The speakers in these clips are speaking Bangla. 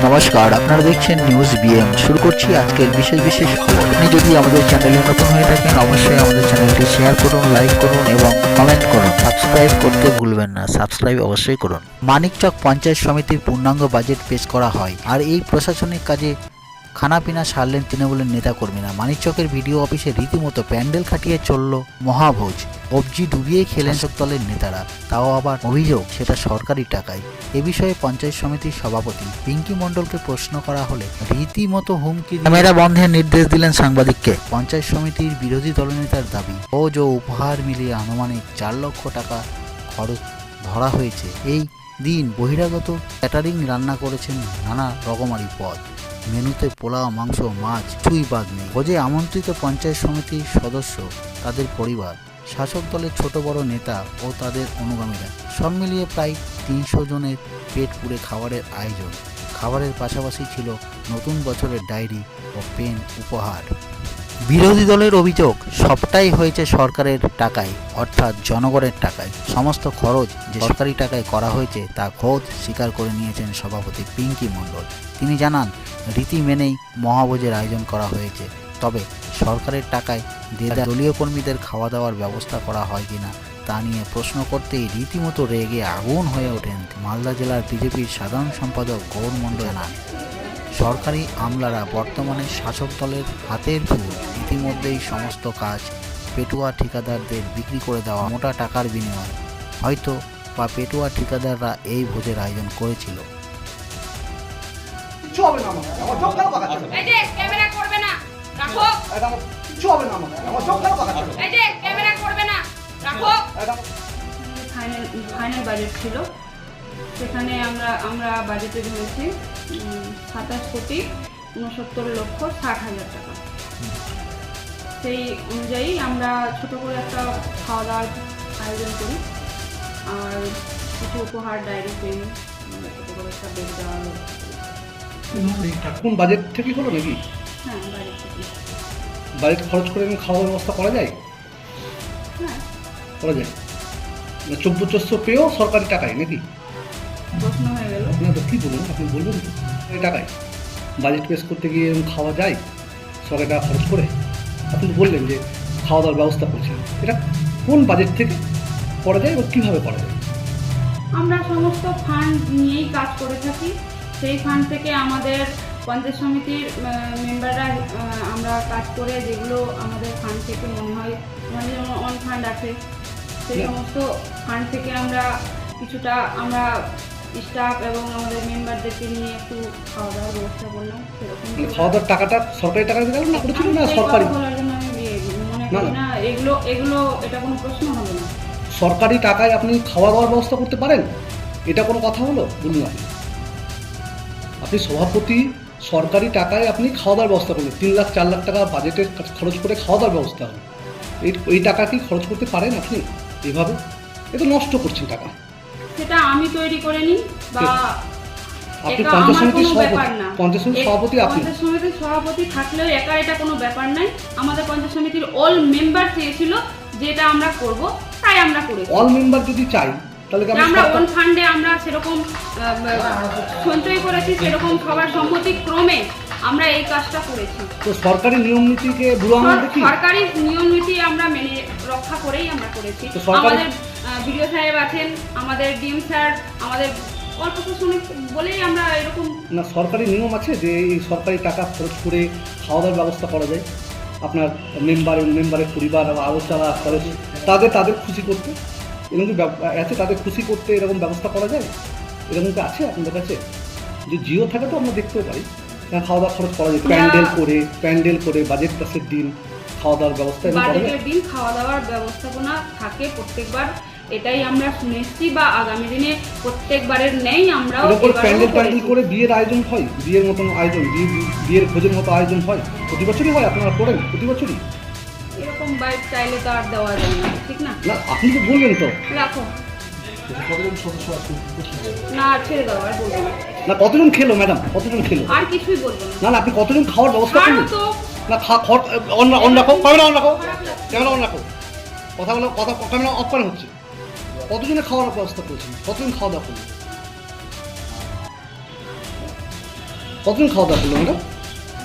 নমস্কার, আপনারা দেখছেন নিউজ বিএম। শুরু করছি আজকের বিশেষ খবর। আপনি যদি আমাদের চ্যানেলে নতুন হয়ে থাকেন, অবশ্যই আমাদের চ্যানেলটি শেয়ার করুন, লাইক করুন এবং কমেন্ট করুন। সাবস্ক্রাইব করতে ভুলবেন না, সাবস্ক্রাইব অবশ্যই করুন। মানিকচক পঞ্চায়েত সমিতির পূর্ণাঙ্গ বাজেট পেশ করা হয়, আর এই প্রশাসনিক কাজে খানাপিনা সারলেন তৃণমূলের নেতাকর্মীরা। মানিকচকের ভিডিও অফিসে রীতিমতো প্যান্ডেল খাটিয়ে চলল মহাভোজ। কবজি ডুবিয়ে খেলেন শাসক দলের নেতারা, তাও আবার অভিযোগ সেটা সরকারি টাকায়। এ বিষয়ে পঞ্চায়েত সমিতির সভাপতি পিঙ্কি মণ্ডলকে প্রশ্ন করা হলে রীতিমতো হুমকি ক্যামেরা বন্ধের নির্দেশ দিলেন সাংবাদিককে। পঞ্চায়েত সমিতির বিরোধী দলনেতার দাবি, ভোজ ও উপহার মিলিয়ে আনুমানিক 4 লক্ষ টাকা খরচ ধরা হয়েছে। এই দিন বহিরাগত ক্যাটারিং রান্না করেছেন নানা রকমারি পদ। মেনুতে পোলাও, মাংস, মাছ ছুঁই বাদ নেই। ভোজে আমন্ত্রিত পঞ্চায়েত সমিতির সদস্য, তাদের পরিবার, শাসক দলের ছোট বড় নেতা ও তাদের অনুগামীরা, সব মিলিয়ে প্রায় 300 জনের পেট পুড়ে খাবারের আয়োজন। খাবারের পাশাপাশি ছিল নতুন বছরের ডায়েরি ও পেন উপহার। বিরোধী দলের অভিযোগ, সবটাই হয়েছে সরকারের টাকায়, অর্থাৎ জনগণের টাকায়। সমস্ত খরচ যে সরকারি টাকায় করা হয়েছে তা খোদ স্বীকার করে নিয়েছেন সভাপতি পিঙ্কি মণ্ডল। তিনি জানান, রীতি মেনেই মহাভোজের আয়োজন করা হয়েছে, তবে সরকারের টাকায় দলীয় কর্মীদের খাওয়া দাওয়ার ব্যবস্থা করা হয় কিনা তা নিয়ে প্রশ্ন করতেই রীতিমতো রেগে আগুন হয়ে ওঠেন মালদা জেলার বিজেপির সাধারণ সম্পাদক গৌর মণ্ডল। জানান, সরকারি আমলারা বর্তমানে শাসক দলের হাতের পুল। ইতিমধ্যেই সমস্ত কাজ পেটুয়া ঠিকাদারদের বিক্রি করে দেওয়া মোটা টাকার বিনিময়ে হয়তো বা পেটুয়া ঠিকাদাররা এই ভোজের আয়োজন করেছিল। ফাইনাল বাজেট ছিল, সেখানে আমরা বাজেটে ধরেছি 27,69,60,000 টাকা। সেই অনুযায়ী আমরা ছোট করে একটা খাওয়া দাওয়ার আয়োজন করি, আর কিছু উপহার, ডায়েরি, পেন, ছোট করে একটা বেগ দেওয়া হলো। কোন বাজেট থেকে হলো নাকি? হ্যাঁ, বাজেট থেকে। বাজেট খরচ করে খাওয়ার ব্যবস্থা করা যায়? হ্যাঁ, করা যায়। 2400 পেয়েও সরকারি টাকায় নাকি? প্রশ্ন হয়ে গেল। না তো কী বলুন, আপনি বলবেন তো এই টাকায় বাজেট পেশ করতে গিয়ে খাওয়া যায় সরকারি টাকা খরচ করে? আপনি তো বললেন যে খাওয়া দাওয়ার ব্যবস্থা করছেন, এটা কোন বাজেট থেকে করা যায় এবং কীভাবে করা যায়? আমরা সমস্ত ফান্ড নিয়েই কাজ করে থাকি। সেই ফান্ড থেকে আমাদের পঞ্চায়েত সমিতির মেম্বাররা আমরা কাজ করে, যেগুলো আমাদের ফান্ড থেকে মনে হয়, আমাদের যেমন অন ফান্ড আছে, সেই সমস্ত ফান্ড থেকে আমরা কিছুটা আমরা স্টাফ এবং আমাদের মেম্বারদেরকে নিয়ে একটু খাওয়া দাওয়ার ব্যবস্থা করলাম। সেরকম খাওয়া দাওয়ার টাকাটা সরকারি টাকা দিয়ে না করেছিল না সরকারি? বলার জন্য আমি মনে করি না এগুলো এটা কোনো প্রশ্ন হবে না। সরকারি টাকায় আপনি খাওয়া দাওয়ার ব্যবস্থা করতে পারেন, এটা কোনো কথা হলো? বলুন আপনি সভাপতি, সরকারি টাকায় আপনি খাওয়া দাওয়ার ব্যবস্থা করলেন, 3 লাখ 4 লাখ টাকা বাজেটের খরচ করে খাওয়া দাওয়ার ব্যবস্থা হলো। এই টাকা কি খরচ করতে পারেন আপনি এভাবে? এ তো নষ্ট করছেন টাকা। সেটা আমি তৈরি করে নিই বা আপনি পঞ্চায়েত সমিতির সভাপতি, আপনি পঞ্চায়েত সমিতির সভাপতি থাকলেও একা এটা কোনো ব্যাপার নাই। আমাদের পঞ্চায়েত সমিতির অল মেম্বার চেয়েছিল যেটা আমরা করব, তাই আমরা করেছি। অল মেম্বার যদি চাই তাহলে আমরা অন ফান্ডে আমরা সেরকম সঞ্চয় করেছি, সেরকম সবার সম্মতি ক্রমে আমরা এই কাজটা করেছি। তো সরকারি নিয়ম নীতিকে বুড়ো আঙুল দেখি? সরকারি নিয়ম নীতি আমরা মেনে রক্ষা করেই আমরা করেছি। আমাদের বিডিও সাহেব আছেন, আমাদের ডিএম স্যার, আমাদের অল্প প্রশাসনিক বলেই আমরা এরকম। না, সরকারি নিয়ম আছে যে এই সরকারি টাকা খরচ করে খাওয়া দাওয়ার ব্যবস্থা করা যায় আপনার মেম্বারের পরিবার আরও যারা তাদের খুশি করতে, এরকম কি আছে? তাদের খুশি করতে এরকম ব্যবস্থা করা যায়? এরকম কি আছে আপনাদের কাছে? যে জিও থাকে তো আমরা দেখতেও পারি খাওয়া দাওয়া খরচ করা যায়, প্যান্ডেল করে বাজেট পাসের দিন খাওয়া দাওয়ার ব্যবস্থা বাজেটের দিন খাওয়া দাওয়ার ব্যবস্থাপনা থাকে প্রত্যেকবার, এটাই আমরা শুনেছি বা আগামী দিনে প্রত্যেকবারের নেই আমরা প্যান্ডেল করে বিয়ের আয়োজন হয়, বিয়ের মতন আয়োজন, বিয়ের ভোজের মতো আয়োজন হয়, প্রতি বছরই হয়? আপনারা করেন প্রতি বছরই? এরকম বাইক চাইলে তো আর দেওয়া যায় না, ঠিক না? না, আপনি তো বললেন তো। রাখো না, ছেড়ে দাও, আর বলবো না। কতজন খেলো ম্যাডাম? কতজন খেলো? আর কিছুই বলবো না। না, আপনি কতজন খাওয়ার ব্যবস্থা করলেন? না, অন রাখো, ক্যামেরা অন রাখো, কথা ক্যামেরা অফ করা হচ্ছে। কতজনের খাওয়ার ব্যবস্থা করেছেন? কতজন খাওয়া দাওয়া করলেন? কতজন খাওয়া দাওয়া করলো ম্যাডাম?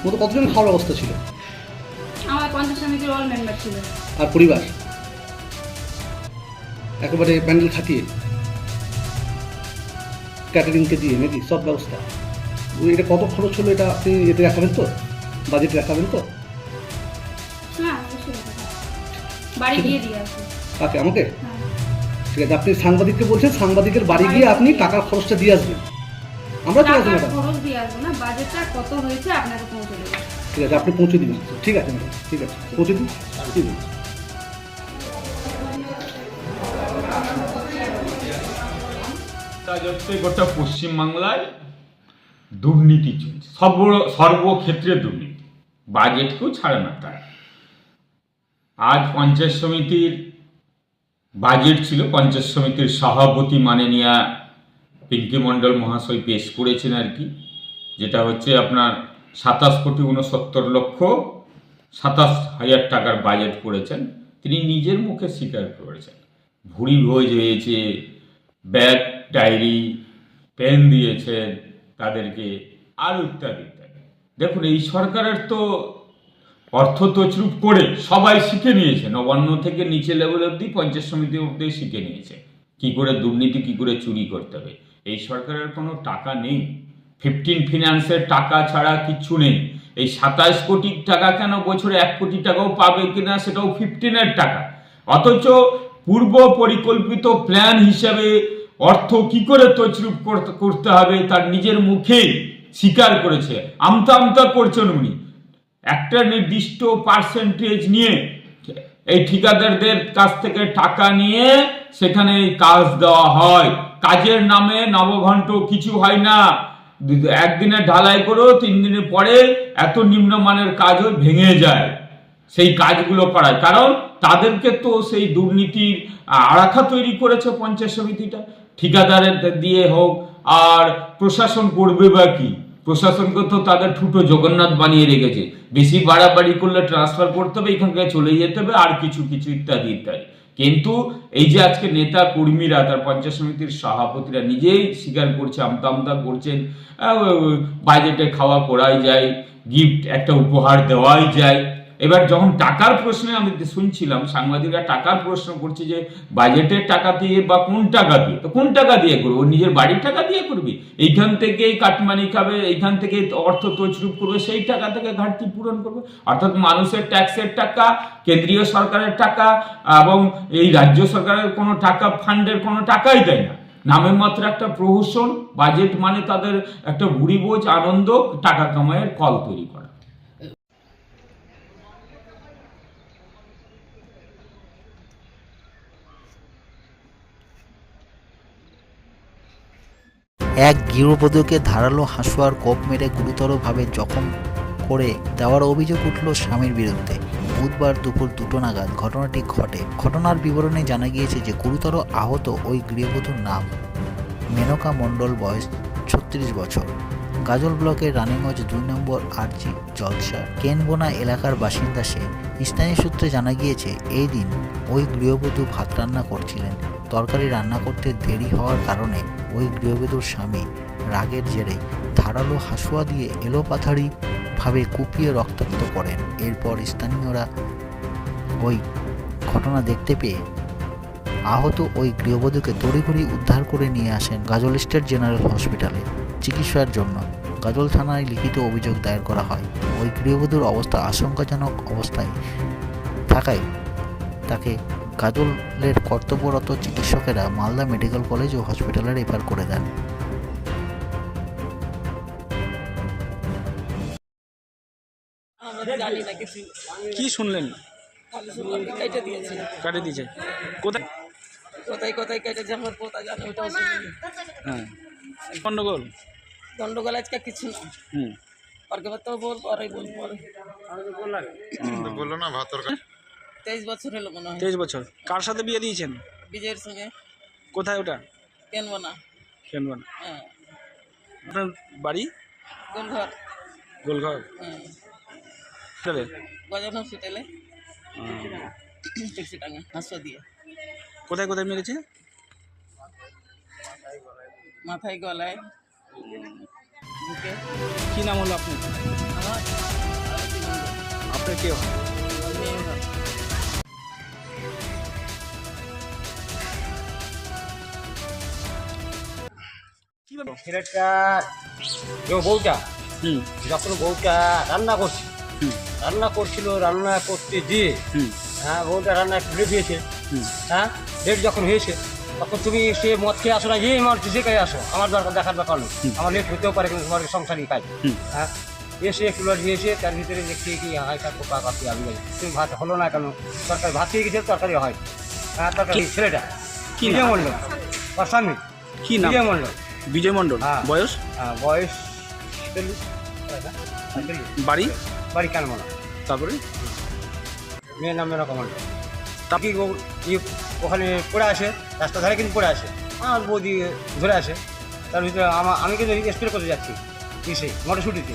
মতো কতজন খাওয়ার ব্যবস্থা ছিল? আমার পঞ্চায়েত সমিতির অল মেম্বার ছিল। আর পরিবার একেবারে প্যান্ডেল খাটিয়ে ক্যাটারিংকে দিয়ে নাকি সব ব্যবস্থা? এটা কত খরচ হলো এটা আপনি এতে রাখাবেন তো, বাজেটে রাখাবেন তো? হ্যাঁ অবশ্যই দেখাবো। বাড়ি গিয়ে দিয়ে আসবো। কাকে? আমাকে? হ্যাঁ। ঠিক আছে, আপনি সাংবাদিককে বলছেন সাংবাদিকের বাড়ি গিয়ে আপনি টাকার খরচটা দিয়ে আসবেন। আমরা দিয়ে আসবো টাকার ম্যাডাম। খরচ দিয়ে আসবো না, বাজেটটা কত হয়েছে আপনাকে পৌঁছে দেবো। ঠিক আছে, আপনি পৌঁছে দিবেন। ঠিক আছে ম্যাডাম, ঠিক আছে, পৌঁছে দিন। ঠিক আছে। কাজ হচ্ছে গোটা পশ্চিমবাংলায় দুর্নীতি চলছে, সর্বক্ষেত্রে দুর্নীতি, বাজেটকেও ছাড়ে না তার। আজ পঞ্চায়েত সমিতির বাজেট ছিল, পঞ্চায়েত সমিতির সভাপতি মাননীয়া পিঙ্কি মণ্ডল মহাশয় পেশ করেছেন আর কি, যেটা হচ্ছে আপনার 27,69,27,000 টাকার বাজেট করেছেন। তিনি নিজের মুখে স্বীকার করেছেন ভুরি ভোজ হয়েছে, ব্যাগ ডায়েরি পেন দিয়েছেন তাদেরকে, আর ইত্যাদি ইত্যাদি। দেখুন, এই সরকারের তো অর্থ তছরূপ করে সবাই শিখে নিয়েছে, নবান্ন থেকে নিচে লেভেল অবধি পঞ্চায়েত সমিতি অবধি শিখে নিয়েছে কি করে দুর্নীতি, কি করে চুরি করতে হবে। এই সরকারের কোনো টাকা নেই, 15 ফিনান্সের টাকা ছাড়া কিচ্ছু নেই। এই 27 কোটি টাকা কেন, বছরে 1 কোটি টাকাও পাবে কিনা সেটাও 15-এর টাকা। অথচ পূর্ব পরিকল্পিত প্ল্যান হিসাবে অর্থ কি করে তছরূপ করতে হবে তার নিজের মুখেই স্বীকার করেছে। আমতা আমতা করছেন উনি, একটা নির্দিষ্ট পার্সেন্টেজ নিয়ে এই ঠিকাদারদের কাছ থেকে টাকা নিয়ে সেখানে কাজ দেওয়া হয়। কাজের নামে নবঘণ্ট কিছু হয় না, একদিনে ঢালাই করো, 3 দিনের পরে এত নিম্নমানের কাজও ভেঙে যায়। সেই কাজগুলো করায়, কারণ তাদেরকে তো সেই দুর্নীতির আরাখা তৈরি করেছে পঞ্চায়েত সমিতিটা, ঠিকাদারের দিয়ে হোক। আর প্রশাসন করবে বা কি? প্রশাসনকে তো তাদের ঠুটো জগন্নাথ বানিয়ে রেখেছে, বেশি বাড়াবাড়ি করলে ট্রান্সফার করতে হবে, এখান থেকে চলে যেতে হবে, আর কিছু কিছু ইত্যাদি ইত্যাদি। কিন্তু এই যে আজকে নেতা কর্মীরা, তার পঞ্চায়েত সমিতির সভাপতিরা নিজেই স্বীকার করছে, আমতা আমতা করছেন, বাজেটে খাওয়া করাই যায়, গিফট একটা উপহার দেওয়াই যায়। এবার যখন টাকার প্রশ্নে আমি শুনছিলাম, সাংবাদিকরা টাকার প্রশ্ন করছে যে বাজেটের টাকা দিয়ে বা কোন টাকা দিয়ে, তো কোন টাকা দিয়ে করবো? নিজের বাড়ির টাকা দিয়ে করবি? এইখান থেকে কাটমানি খাবে, এইখান থেকে অর্থ তছরূপ করবে, সেই টাকা থেকে ঘাটতি পূরণ করবে। অর্থাৎ মানুষের ট্যাক্সের টাকা, কেন্দ্রীয় সরকারের টাকা এবং এই রাজ্য সরকারের কোনো টাকা, ফান্ডের কোনো টাকাই দেয় না, নামের মাত্র একটা প্রহসন। বাজেট মানে তাদের একটা ভুরি বোঝ, আনন্দ, টাকা কামাইয়ের কল তৈরি করা। এক গৃহবধূকে ধারালো হাঁসুয়ার কোপ মেরে গুরুতরভাবে জখম করে দেওয়ার অভিযোগ উঠল স্বামীর বিরুদ্ধে। বুধবার দুপুর 2টো নাগাদ ঘটনাটি ঘটে। ঘটনার বিবরণে জানা গিয়েছে যে গুরুতর আহত ওই গৃহবধূর নাম মেনকা মণ্ডল, বয়স 36 বছর, গাজল ব্লকের রানীগঞ্জ 2 নম্বর আরজি জলসা কেনবোনা এলাকার বাসিন্দা সে। স্থানীয় সূত্রে জানা গিয়েছে এই দিন ওই গৃহবধূ ভাত রান্না করছিলেন। তরকারি রান্না করতে দেরি হওয়ার কারণে ওই গৃহবধূর স্বামী রাগের জেরে ধারালো হাঁসুয়া দিয়ে এলোপাথারিভাবে কুপিয়ে রক্তাক্ত করেন। এরপর স্থানীয়রা ওই ঘটনা দেখতে পেয়ে আহত ওই গৃহবধূকে তড়িঘড়ি উদ্ধার করে নিয়ে আসেন গাজল স্টেট জেনারেল হসপিটালে চিকিৎসার জন্য। গাজল থানায় লিখিত অভিযোগ দায়ের করা হয়। ওই গৃহবধূর অবস্থা আশঙ্কাজনক অবস্থায় থাকায় তাকে গাজলের কর্তব্যরত চিকিৎসকেরা মালদা মেডিকেল কলেজ ও হসপিটালে রেফার করে দেন। আমরা জানি না কিছু। কি শুনলেন? খালি শুনলাম যে কেটে দিয়েছে। কাটে দিয়েছে কোথায়? কোথায় কোথায় কেটেছে আমার পোতা জানে, ওটাও শুনিনি। হ্যাঁ, গন্ডগোল। গন্ডগোল আজকে কিছু না, হুম, পরকে তো বলবো, পরেই বলবো। বললো না ভাত তরকারি। 23 বছর হলো মনে হয়। 23 বছর। কার সাথে বিয়ে দিয়েছেন? বিজয়ের সঙ্গে। কোথায় ওটা? কেনবো না। কেনবান। হ্যাঁ, আপনার বাড়ি? কোন ঘর? গোলঘর। হ্যাঁ, চলে গজন হসপিটালে ট্যাক্সি টাঙা হাঁসুয়া দিয়ে। কোথায় কোথায় মেরেছে? মাথায়, গলায়, বুকে। কি কি নাম হলো আপনার? আপনার কে হয়? কি ব্যাপার? ছেলেটা বউটা হুম যখন বউটা রান্না করছে হুম রান্না করছিল, রান্না করতে দিয়ে হুম হ্যাঁ বউটা রান্না একটু লেট হয়েছে। হুম হ্যাঁ লেট যখন হয়েছে তখন তুমি সে মদ খেয়ে আসো না, যে মানুষ যে কাজে আসো, আমার দরকার দেখার ব্যাপার নেই, আমার লেট হতেও পারে কিন্তু তোমার সংসারই কাজ। হুম। হ্যাঁ এসে একটু লট দিয়েছে, তার ভিতরে দেখছি কি হাইটা কোপা কাপি আমি বলি তুমি ভাত হলো না কেন, তরকারি ভাত খেয়ে গেছে, তরকারি হয়। হ্যাঁ তরকারি ছেলেটা কি বিজয় নাম? মণ্ডল, ওর স্বামী কি নাম? বিজয় মণ্ডল। বিজয় মণ্ডল। হ্যাঁ। বয়স? বয়স 40, বাড়ি? বাড়ি কানমনা। তারপরে মেয়ের নাম মেনকা মণ্ডল। তা- কি ওখানে পড়ে আসে, রাস্তা ধারে কিন্তু পড়ে আসে, আমার বৌদি ধরে আসে, তার ভিতরে আমি কিন্তু স্প্রে করতে যাচ্ছি ইসে মটরশুটিতে,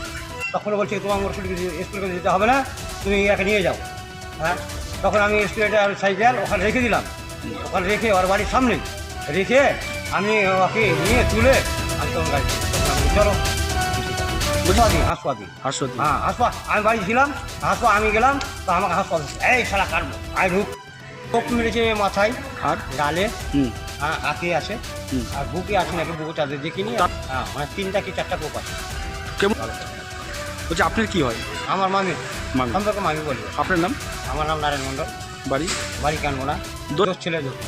তখন বলছে তোমার মটরশুটিতে স্প্রে করতে যেতে হবে না, তুমি একে নিয়ে যাও। হ্যাঁ তখন আমি স্প্রেটা সাইকেল ওখানে রেখে দিলাম, ওখানে রেখে ওর বাড়ির সামনে রেখে আমি ওকে নিয়ে তুলে আমি তখন গাড়ি চলো হাসপাতাল। হাসপাতাল। হ্যাঁ হাসপা আমি বাড়ি ছিলাম, হাসপা আমি গেলাম তো আমাকে হাসপাতাল এই শালা কাটবো আই ঢুক, চোখ মেরেছে মাথায় আর গালে, হুম হ্যাঁ হাতে আছে, হুম। আর বুকে আছে নাকি, বুকে চাঁদে দেখিনি। হ্যাঁ মানে 3টা কি 4টা কোপ আছে। কেমন বলছি আপনার কি হয়? আমার মামি মামি। সম্পর্কে মামি বলি। আপনার নাম? আমার নাম নারায়ণ মণ্ডল, বাড়ি? বাড়ি কানবো না, দোষ? দোষ ছেলে দোষ।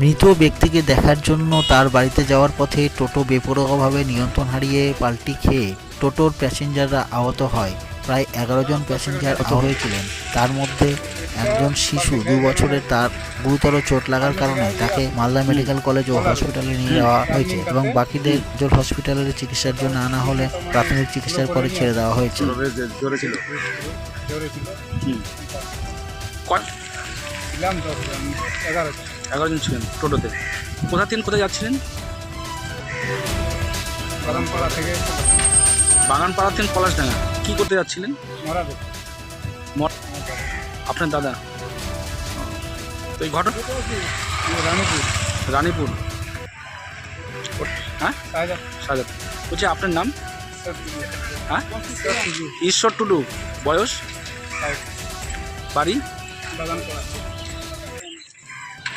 মৃত ব্যক্তিকে দেখার জন্য তার বাড়িতে যাওয়ার পথে টোটো বেপরোয়াভাবে নিয়ন্ত্রণ হারিয়ে পাল্টি খেয়ে টোটোর প্যাসেঞ্জাররা আহত হয়। প্রায় 11 জন প্যাসেঞ্জার আহত হয়েছিলেন, তার মধ্যে একজন শিশু 2 বছরের, তার গুরুতর চোট লাগার কারণে তাকে মালদা মেডিকেল কলেজ ও হসপিটালে নিয়ে যাওয়া হয়েছে এবং বাকিদের জোর হসপিটালের চিকিৎসার জন্য আনা হলে প্রাথমিক চিকিৎসার পরে ছেড়ে দেওয়া হয়েছে। জোরে ছিল। হুম। ছিলাম 11 11 জন ছিলেন টোটোতে। কোথা থেকে কোথায় যাচ্ছিলেন? গরমপাড়া থেকে বাগানপাড়া থেকে পলাশডাঙ্গা। কি করতে যাচ্ছিলেন? মরাবে আপনার দাদা? তো এই ঘটনা রানীপুর রানীপুর। হ্যাঁ সাজাত। বলছি আপনার নাম? হ্যাঁ ঈশ্বর টুডু। বয়স? বাড়ি? বাগানপাড়া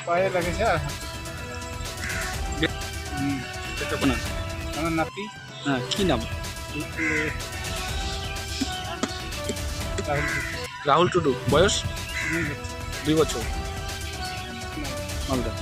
পায়ে লাগেছে। আর আপনার? আমার নাতি হ্যাঁ কি নাম? রাহুল টুডু। বয়স? 2 বছর। মালদা।